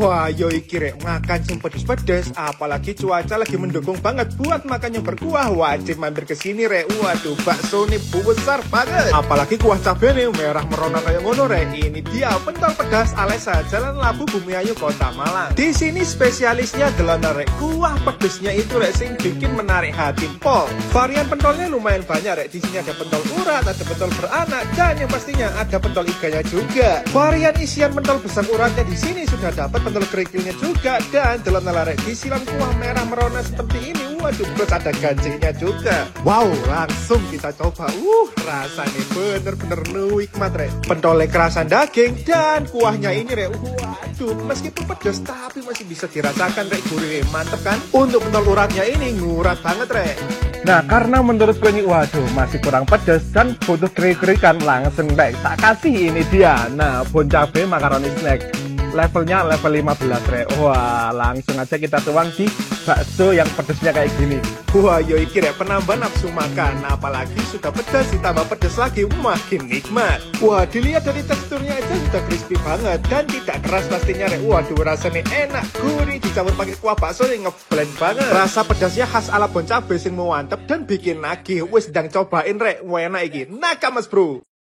Wah, yo iki rek makan sing pedes-pedes, apalagi cuaca lagi mendukung banget buat makan yang berkuah, wajib mampir ke sini rek. Waduh, bakso nih besar banget. Apalagi kuah cabe nih merah merona kayak ngono rek. Ini dia pentol pedas Alesa, Jalan Labu Bumiayu, Kota Malang. Di sini spesialisnya adalah rek kuah pedesnya itu rek sing bikin menarik hati pol. Varian pentolnya lumayan banyak rek. Di sini ada pentol urat, ada pentol beranak, dan yang pastinya ada pentol iganya juga. Varian isian pentol besar uratnya di sini sudah dapat pentol kerikilnya juga, dan dalam nalarek disiram kuah merah merona seperti ini. Waduh, terus ada gancingnya juga. Wow, langsung kita coba. Rasanya bener-bener nikmat rek. Pentolnya kerasan daging dan kuahnya ini rek. Waduh, meskipun pedas tapi masih bisa dirasakan rek, gurih mantep kan. Untuk pentol uratnya ini ngurat banget rek. Nah, karena menurut gue ini, waduh, masih kurang pedas dan butuh kering-keringan, langsung deh tak kasih ini dia. Nah, bon cabe makaroni snack. Levelnya level 15 rek. Wah, langsung aja kita tuang di bakso yang pedesnya kayak gini. Wah, yo iki rek penambah nafsu makan. Apalagi sudah pedas ditambah pedas lagi, makin nikmat. Wah, dilihat dari teksturnya aja sudah crispy banget dan tidak keras pastinya rek. Waduh, rasanya enak, gurih, dicampur pakai kuah bakso yang ngeblend banget. Rasa pedasnya khas ala bon cabe sing mantep dan bikin nagih. Wis ndang cobain rek, enak iki. Naka Mas Bro.